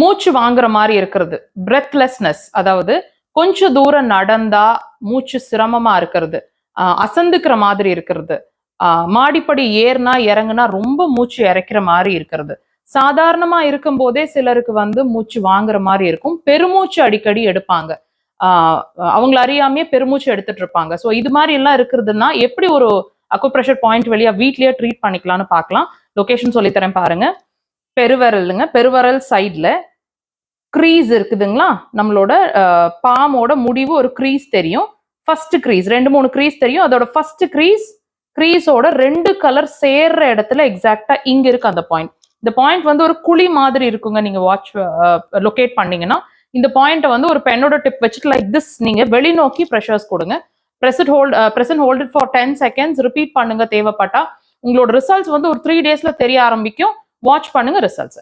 மூச்சு வாங்குற மாதிரி இருக்கிறது, பிரெத்லெஸ்னஸ், அதாவது கொஞ்சம் தூரம் நடந்தா மூச்சு சிரமமா இருக்கிறது, அசந்துக்கிற மாதிரி இருக்கிறது, மாடிப்படி ஏறினா இறங்குனா ரொம்ப மூச்சு இறைக்கிற மாதிரி இருக்கிறது. சாதாரணமா இருக்கும் போதே சிலருக்கு வந்து மூச்சு வாங்குற மாதிரி இருக்கும். பெருமூச்சு அடிக்கடி எடுப்பாங்க, அவங்கள அறியாமையே பெருமூச்சு எடுத்துட்டு இருப்பாங்க. ஸோ இது மாதிரி எல்லாம் இருக்கிறதுனா எப்படி ஒரு அக்குப்ரெஷர் பாயிண்ட் வழியா வீட்லயே ட்ரீட் பண்ணிக்கலாம்னு பார்க்கலாம். லொகேஷன் சொல்லித்தரேன் பாருங்க. பெருவரலுங்க, பெருவரல் சைட்ல க்ரீஸ் இருக்குதுங்களா, நம்மளோட பாமோட முடிவு ஒரு க்ரீஸ் தெரியும். ஃபர்ஸ்ட் க்ரீஸ், 2-3 க்ரீஸ் தெரியும். அதோட ஃபர்ஸ்ட் க்ரீஸோட 2 கலர் சேர்ற இடத்துல எக்ஸாக்டா இங்க இருக்கு அந்த பாயிண்ட். இந்த பாயிண்ட் வந்து ஒரு குழி மாதிரி இருக்குங்க. நீங்க வாட்ச் லொகேட் பண்ணீங்கன்னா இந்த பாயிண்ட்டை வந்து ஒரு பென்னோட டிப் வச்சுட்டு லைக் திஸ் நீங்க வெளிநோக்கி ப்ரெஷர்ஸ் கொடுங்க. Present hold it for 10 seconds. Repeat பண்ணுங்க தேவைப்பட்டா. உங்களோட ரிசல்ட்ஸ் வந்து ஒரு 3 டேஸ்ல தெரிய ஆரம்பிக்கும். வாட்ச் பண்ணுங்க ரிசல்ட்ஸ்.